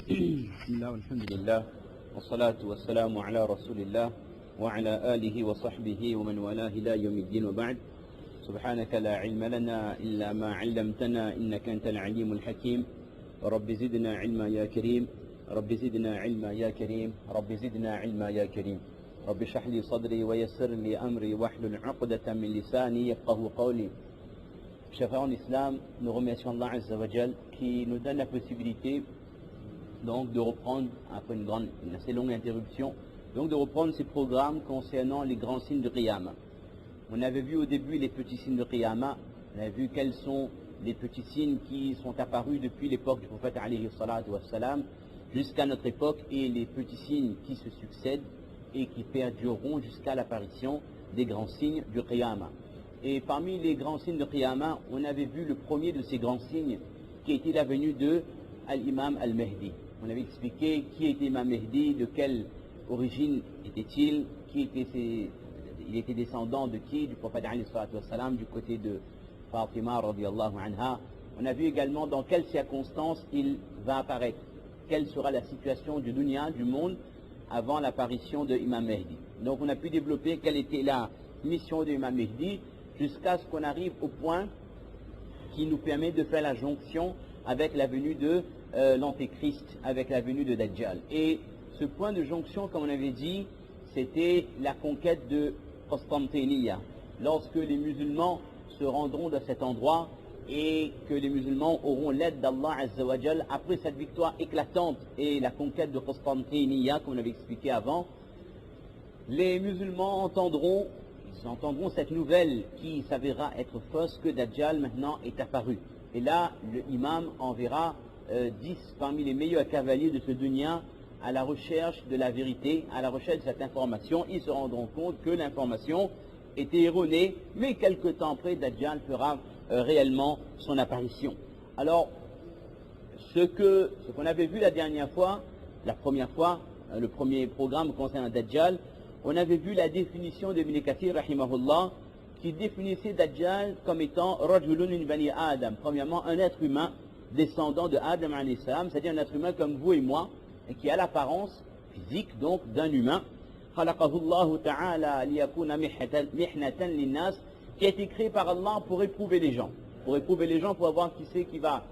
بسم الله والحمد لله والصلاة والسلام على رسول الله وعلى آله وصحبه ومن والاه إلى يوم الدين وبعد. سبحانك لا علم لنا إلا ما علمتنا إنك أنت العليم الحكيم. رب زدنا علما يا كريم، رب زدنا علما يا كريم، رب زدنا علما يا كريم. رب اشرح لي صدري ويسر لي أمري واحلل عقدة من لساني يفقهوا قولي. Chers frères en islam, nous remercions Allah Azza wa Jal qui nous donne la possibilité donc de reprendre, après une assez longue interruption, donc de reprendre ces programmes concernant les grands signes de Qiyamah. On avait vu au début les petits signes de Qiyamah, on avait vu quels sont les petits signes qui sont apparus depuis l'époque du prophète alayhi salatu wassalam jusqu'à notre époque et les petits signes qui se succèdent et qui perdureront jusqu'à l'apparition des grands signes du Qiyamah. Et parmi les grands signes de Qiyamah, on avait vu le premier de ces grands signes qui était la venue de l'imam al-Mahdi. On avait expliqué qui était l'imam Mahdi, de quelle origine était-il, il était descendant de qui, du prophète alayhi salatu wassalam, du côté de Fatima radiyallahu anha. On a vu également dans quelles circonstances il va apparaître, quelle sera la situation du dunya, du monde, avant l'apparition de l'imam Mahdi. Donc on a pu développer quelle était la mission de l'imam Mahdi, jusqu'à ce qu'on arrive au point qui nous permet de faire la jonction avec la venue de l'Antéchrist, avec la venue de Dajjal. Et ce point de jonction, comme on avait dit, c'était la conquête de Constantinople. Lorsque les musulmans se rendront dans cet endroit et que les musulmans auront l'aide d'Allah Azza wa Jal après cette victoire éclatante et la conquête de Constantinople, comme on avait expliqué avant, les musulmans entendront cette nouvelle qui s'avérera être fausse, que Dajjal maintenant est apparu. Et là, l'imam enverra 10 parmi les meilleurs cavaliers de ce dunya à la recherche de la vérité, à la recherche de cette information. Ils se rendront compte que l'information était erronée, mais quelque temps après, Dajjal fera réellement son apparition. Alors, ce qu'on avait vu la dernière fois, la première fois, le premier programme concernant Dajjal, on avait vu la définition de Ibn Kathir, rahimahullah, qui définissait Dajjal comme étant Rajulun min bani Adam. Premièrement, un être humain descendant de Adam alayhi salam, c'est-à-dire un être humain comme vous et moi, et qui a l'apparence physique donc d'un humain. Khalaqahu Allah ta'ala liyakuna mihnatan linnas, qui a été créé par Allah pour éprouver les gens. Pour éprouver les gens, pour voir qui c'est qui va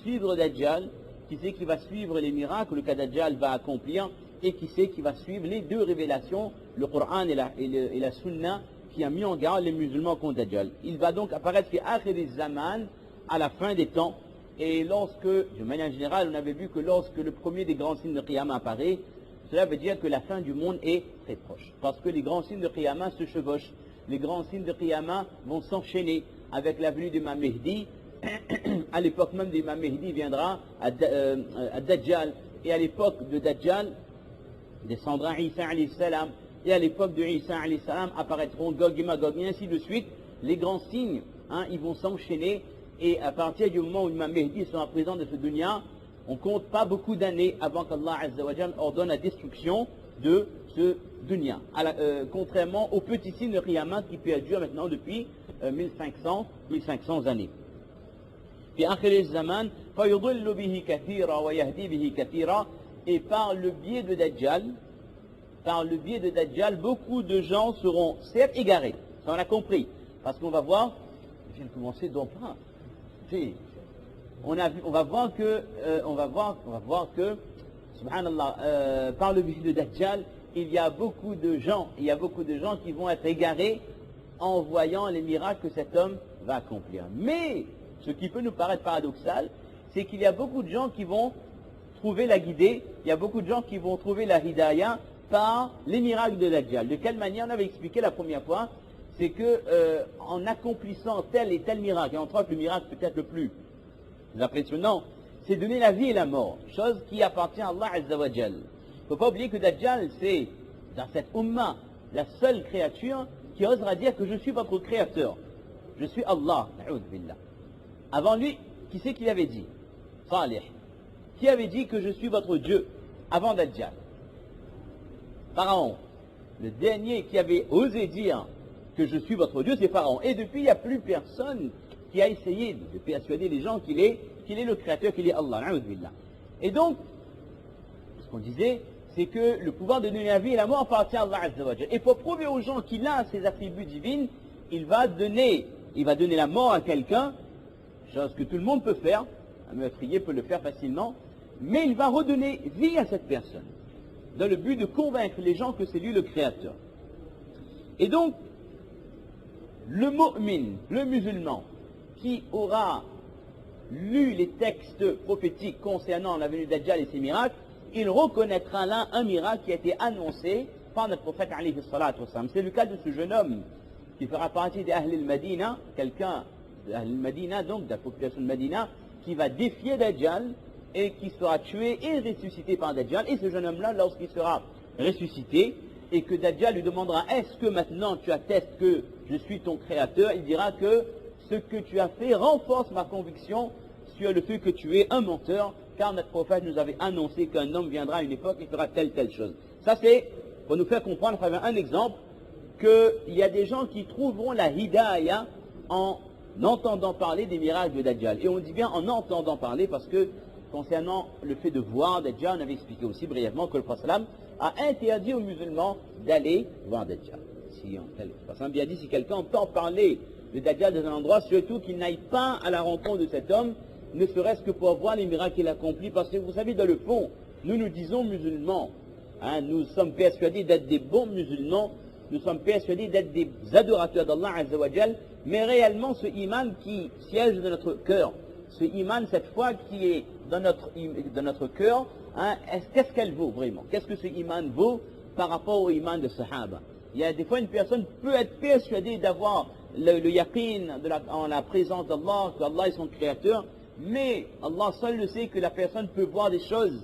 suivre Dajjal, qui c'est qui va suivre les miracles que Dajjal va accomplir, et qui c'est qui va suivre les deux révélations, le Coran et la Sunna, qui a mis en garde les musulmans contre Dajjal. Il va donc apparaître fi akhir az-zaman, à la fin des temps. Et lorsque, de manière générale, on avait vu que lorsque le premier des grands signes de Qiyamah apparaît, cela veut dire que la fin du monde est très proche. Parce que les grands signes de Qiyamah se chevauchent. Les grands signes de Qiyamah vont s'enchaîner avec la venue d'Imam Mahdi. À l'époque même d'Imam Mahdi viendra à Dajjal. Et à l'époque de Dajjal, descendra Isa alayhi salam, et à l'époque de Isa alayhi salam apparaîtront Gog et Magog, et ainsi de suite. Les grands signes, ils vont s'enchaîner, et à partir du moment où Imam Mahdi sera présent de ce dunya, on compte pas beaucoup d'années avant qu'Allah Azza wa Jal ordonne la destruction de ce dunya. Contrairement aux petits signes de Qiyamah qui perdurent maintenant depuis 1500 années. Fi akhir az-zaman fayudillu bihi kathira wa yahdi bihi kathira. Et par le biais de Dajjal, beaucoup de gens seront certes égarés. Ça on a compris. Parce qu'on va voir, je viens de commencer donc pas. On va voir que, subhanallah, par le biais de Dajjal, il y a beaucoup de gens qui vont être égarés en voyant les miracles que cet homme va accomplir. Mais, ce qui peut nous paraître paradoxal, c'est qu'il y a beaucoup de gens qui vont trouver la guidée, il y a beaucoup de gens qui vont trouver la hidayah par les miracles de Dajjal. De quelle manière? On avait expliqué la première fois, c'est que en accomplissant tel et tel miracle, et entre autres le miracle peut-être le plus impressionnant, c'est donner la vie et la mort, chose qui appartient à Allah Azza wa Jal. Il ne faut pas oublier que Dajjal, c'est dans cette umma la seule créature qui osera dire que je suis votre créateur, je suis Allah. Avant lui, qui c'est qui l'avait dit? Salih. Qui avait dit que je suis votre Dieu avant Dajjal? Pharaon. Le dernier qui avait osé dire que je suis votre Dieu, c'est Pharaon. Et depuis, il n'y a plus personne qui a essayé de persuader les gens qu'il est le créateur, qu'il est Allah. Et donc, qu'on disait, c'est que le pouvoir de donner la vie et la mort appartient à Allah Azza wa Jal. Et pour prouver aux gens qu'il a ses attributs divins, il va donner la mort à quelqu'un, chose que tout le monde peut faire, un meurtrier peut le faire facilement, mais il va redonner vie à cette personne, dans le but de convaincre les gens que c'est lui le créateur. Et donc, le mu'min, le musulman, qui aura lu les textes prophétiques concernant la venue d'Dajjal et ses miracles, il reconnaîtra là un miracle qui a été annoncé par notre prophète alayhi salatu wassalam. C'est le cas de ce jeune homme qui fera partie d'Ahl al-Madina, quelqu'un d'Ahl al-Madina, donc de la population de Madina, qui va défier Dajjal et qui sera tué et ressuscité par Dajjal. Et ce jeune homme-là, lorsqu'il sera ressuscité et que Dajjal lui demandera « Est-ce que maintenant tu attestes que je suis ton créateur ?» il dira que ce que tu as fait renforce ma conviction sur le fait que tu es un menteur, car notre prophète nous avait annoncé qu'un homme viendra à une époque et fera telle chose. Ça c'est pour nous faire comprendre à travers un exemple qu'il y a des gens qui trouveront la hidayah en entendant parler des miracles de Dajjal. Et on dit bien en entendant parler parce que concernant le fait de voir Dajjal, on avait expliqué aussi brièvement que le prophète a interdit aux musulmans d'aller voir Dajjal. Si on bien dit, si quelqu'un entend parler de Dajjal dans un endroit, surtout qu'il n'aille pas à la rencontre de cet homme, ne serait-ce que pour voir les miracles qu'il accomplit, parce que vous savez, dans le fond, nous disons musulmans, nous sommes persuadés d'être des bons musulmans, nous sommes persuadés d'être des adorateurs d'Allah Azza wa Jal, mais réellement ce iman qui siège dans notre cœur, ce iman, cette foi qui est dans notre cœur, qu'est-ce qu'elle vaut vraiment? Qu'est-ce que ce iman vaut par rapport au iman de Sahaba? Il y a des fois une personne peut être persuadée d'avoir le yaqin en la présence d'Allah, qu'Allah est son créateur, mais Allah seul le sait que la personne peut voir des choses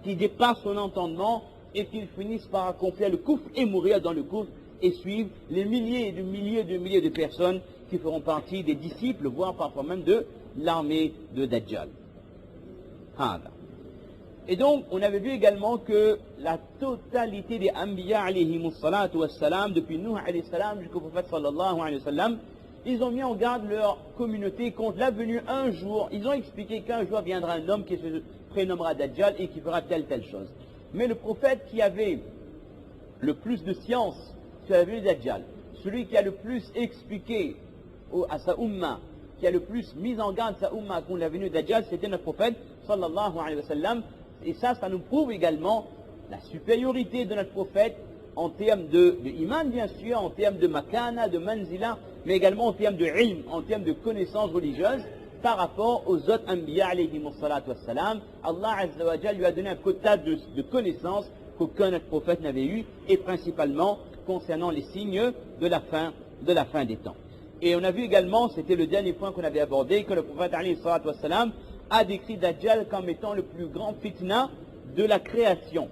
qui dépassent son entendement et qu'il finisse par accomplir le kufr et mourir dans le kufr et suivre les milliers et de milliers de personnes qui feront partie des disciples, voire parfois même de l'armée de Dajjal. Et donc, on avait vu également que la totalité des Anbiya alayhimus salatu wassalam, depuis Nuh alayhi salam jusqu'au prophète sallallahu alayhi wa sallam, ils ont mis en garde leur communauté contre la venue un jour. Ils ont expliqué qu'un jour viendra un homme qui se prénommera Dajjal et qui fera telle chose. Mais le prophète qui avait le plus de science sur la venue de Dajjal, celui qui a le plus expliqué à sa umma, qui a le plus mis en garde sa umma contre la venue de Dajjal, c'était notre prophète sallallahu alayhi wa sallam. Et ça nous prouve également la supériorité de notre prophète en termes de iman, bien sûr, en termes de makana, de manzila, mais également en termes de ilm, en termes de connaissances religieuses, par rapport aux autres anbiya alayhimus salatu wassalam. Allah Azza wa Jal lui a donné un quota de connaissances qu'aucun notre prophète n'avait eu, et principalement concernant les signes de la fin des temps. Et on a vu également, c'était le dernier point qu'on avait abordé, que le prophète alayhi salatu wassalam a décrit Dajjal comme étant le plus grand fitna de la création,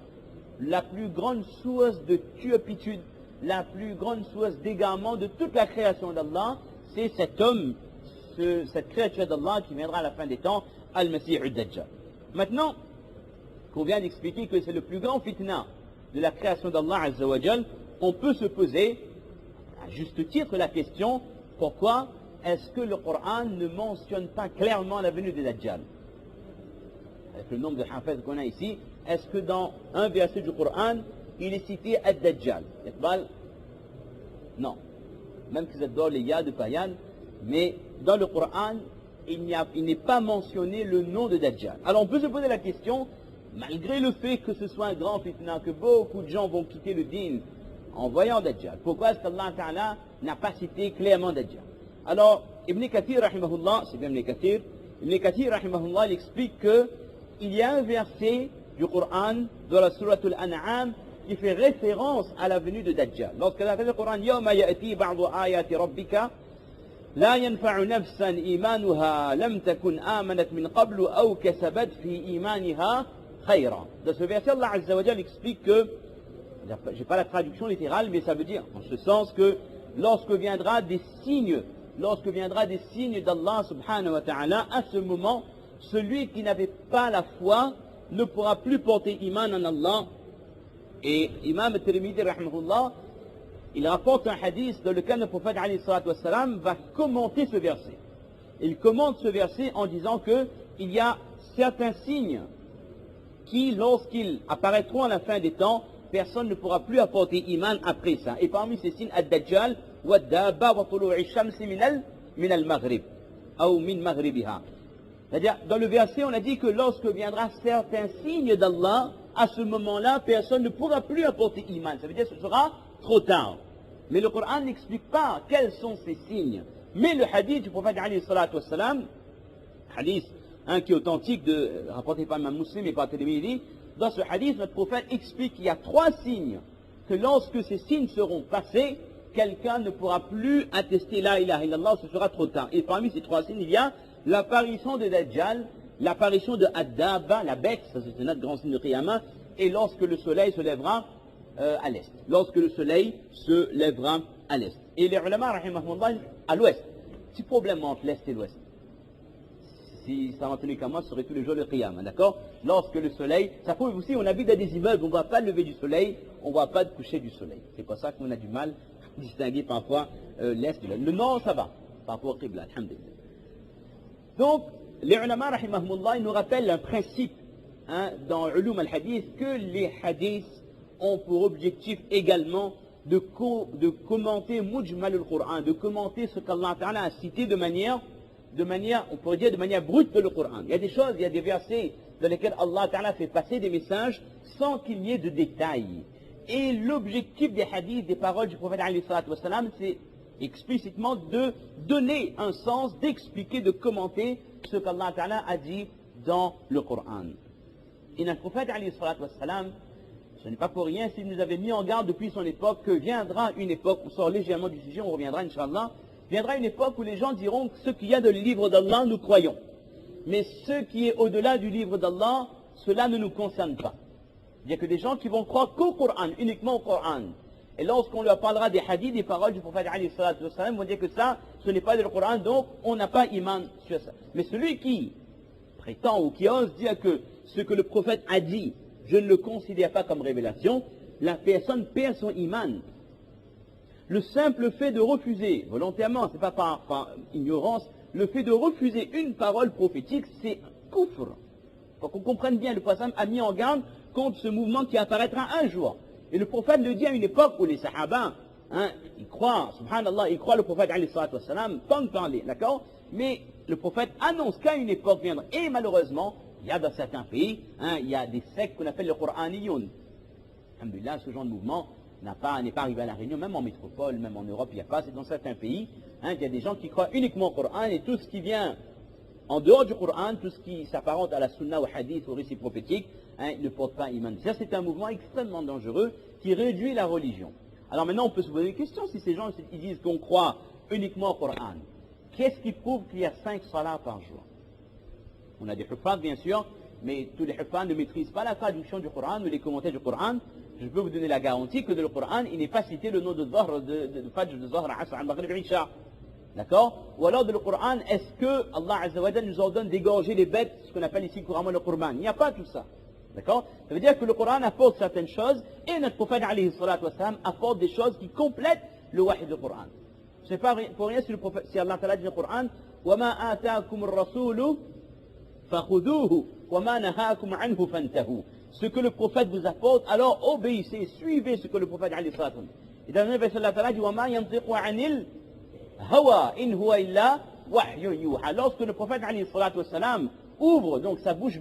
la plus grande source de turpitude, la plus grande source d'égarement de toute la création d'Allah. C'est cet homme, cette créature d'Allah qui viendra à la fin des temps, Al-Masih al-Dajjal. Maintenant qu'on vient d'expliquer que c'est le plus grand fitna de la création d'Allah Azza wa Jal, on peut se poser à juste titre la question: pourquoi est-ce que le Coran ne mentionne pas clairement la venue de Dajjal? Avec le nombre de hafez qu'on a ici, est-ce que dans un verset du Coran, il est cité Ad-Dajjal? Non. Même que c'est dans les yas de Payan, mais dans le Coran, il n'est pas mentionné le nom de Dajjal. Alors on peut se poser la question, malgré le fait que ce soit un grand fitna, que beaucoup de gens vont quitter le din en voyant Dajjal, pourquoi est-ce qu'Allah Ta'ala n'a pas cité clairement Dajjal? Alors, Ibn Kathir, rahimahullah, c'est bien Ibn Kathir, rahimahullah, il explique qu'il y a un verset du Coran, de la sourate Al-An'am, qui fait référence à la venue de Dajjal. Lorsque la le Coran, يَوْمَ يَأْتِي بَعْضُ آيَاتِ رَبِّكَ لَا يَنْفَعُ نَفْسًا إِيمَانُهَا لَمْ تَكُنْ آمَنَتْ مِنْ قَبْلُ أَوْ كَسَبَتْ فِي إِيمَانِهَا خَيْرًا. Dans ce verset, Allah Azza wa Jal explique que, je n'ai pas la traduction littérale, mais ça veut dire, en ce sens que, lorsque viendra des signes d'Allah subhanahu wa ta'ala, à ce moment, celui qui n'avait pas la foi ne pourra plus porter iman en Allah. Et Imam al-Tirmidhi, rahimahullah, il rapporte un hadith dans lequel le prophète alayhi salatu wassalam va commenter ce verset. Il commente ce verset en disant qu'il y a certains signes qui, lorsqu'ils apparaîtront à la fin des temps, personne ne pourra plus apporter iman après ça. Et parmi ces signes, Ad-Dajjal, Wad-Dabba, wa Tulu'i Shamsi min al-Maghrib, ou min Maghribiha. C'est-à-dire, dans le verset, on a dit que lorsque viendra certains signes d'Allah, à ce moment-là, personne ne pourra plus apporter iman. Ça veut dire que ce sera trop tard. Mais le Coran n'explique pas quels sont ces signes. Mais le hadith du prophète alayhi salatu wassalam, hadith qui est authentique, rapporté par Imam Muslim et par Tirmidhi, dans ce hadith, notre prophète explique qu'il y a 3 signes, que lorsque ces signes seront passés, quelqu'un ne pourra plus attester la ilaha illallah, ce sera trop tard. Et parmi ces 3 signes, il y a l'apparition de Dajjal, l'apparition de Ad-Dabba, la bête, ça c'est notre grand signe de Qiyamah, et lorsque le soleil se lèvera à l'est. Lorsque le soleil se lèvera à l'est. Et les ulama, rahimahumullah, à l'ouest. Petit problème entre l'est et l'ouest. Si ça n'en tenait qu'à moi, ce serait tous les jours le Qiyamah, d'accord? Lorsque le soleil, ça prouve aussi, on habite dans des immeubles, on ne voit pas le lever du soleil, on ne voit pas le coucher du soleil. C'est pour ça qu'on a du mal à distinguer parfois l'est de l'ouest. Le nord, ça va, par rapport au Qibla, alhamdulillah. Donc, les ulama, rahimahumullah, ils nous rappellent un principe dans Ulum al-Hadith, que les hadiths ont pour objectif également de commenter Mujmal al-Qur'an, de commenter ce qu'Allah Ta'ala a cité de manière, on pourrait dire de manière brute de le Qur'an. Il y a des choses, il y a des versets dans lesquels Allah Ta'ala fait passer des messages sans qu'il y ait de détails. Et l'objectif des hadiths, des paroles du prophète alayhi salatu wassalam, c'est explicitement de donner un sens, d'expliquer, de commenter ce qu'Allah Ta'ala a dit dans le Coran. Et notre prophète alayhi salatu wassalam, ce n'est pas pour rien s'il nous avait mis en garde depuis son époque que viendra une époque, on sort légèrement du sujet, on reviendra Inch'Allah, viendra une époque où les gens diront que ce qu'il y a dans le livre d'Allah, nous croyons. Mais ce qui est au-delà du livre d'Allah, cela ne nous concerne pas. Il n'y a que des gens qui vont croire qu'au Coran, uniquement au Coran. Et lorsqu'on leur parlera des hadiths, des paroles du prophète alayhi salatu wassalam, ils vont dire que ça, ce n'est pas le Coran, donc on n'a pas iman sur ça. Mais celui qui prétend ou qui ose dire que ce que le prophète a dit, je ne le considère pas comme révélation, la personne perd son iman. Le simple fait de refuser, volontairement, ce n'est pas par ignorance, le fait de refuser une parole prophétique, c'est kufr. Pour qu'on comprenne bien, le prophète a mis en garde contre ce mouvement qui apparaîtra un jour. Et le prophète le dit à une époque où les sahaba, ils croient, subhanallah, ils croient le prophète alayhi salatu wassalam, pas de parler, d'accord? Mais le prophète annonce qu'à une époque viendra. Et malheureusement, il y a dans certains pays, il y a des sectes qu'on appelle le Qur'aniyoun. Alhamdulillah, ce genre de mouvement n'est pas arrivé à la Réunion, même en métropole, même en Europe, il n'y a pas. C'est dans certains pays, il y a des gens qui croient uniquement au Coran et tout ce qui vient en dehors du Coran, tout ce qui s'apparente à la sunna, au hadith, au récit prophétique, ne porte pas iman. Ça, c'est un mouvement extrêmement dangereux qui réduit la religion. Alors maintenant, on peut se poser une question, si ces gens ils disent qu'on croit uniquement au Coran, qu'est-ce qui prouve qu'il y a 5 salats par jour? On a des huffaz, bien sûr, mais tous les huffaz ne maîtrisent pas la traduction du Coran ou les commentaires du Coran. Je peux vous donner la garantie que dans le Coran, il n'est pas cité le nom de Dhahr, de Fajr, de Dhahr, Asr, Al-Maghrib, Isha. D'accord? Ou alors dans le Coran, est-ce que Allah Azza wa Jalla nous ordonne d'égorger les bêtes, ce qu'on appelle ici couramment le Qurban? Il n'y a pas tout ça. D'accord? Ça veut dire que le Coran apporte certaines choses et notre prophète alayhi salatu wassalam apporte des choses qui complètent le wahy du Coran. Ce n'est pas pour rien si Allah Ta'ala dit dans le Coran, وَمَا آتَاكُمُ الرَّسُولُ فَخُذُوهُ وَمَا نَهَاكُمْ عَنْهُ فَانْتَهُوا. Ce que le prophète vous apporte, alors obéissez, suivez ce que le prophète alayhi salatu wassalam. Et dans le même verset, Allah Ta'ala dit وَمَا يَنْطِقُ عَنِ الْهَوَى إِنْ هُوَ إِلَّا وَحْيٌ يُوحَى. Lorsque le prophète alayhi salatu wassalam ouvre donc sa bouche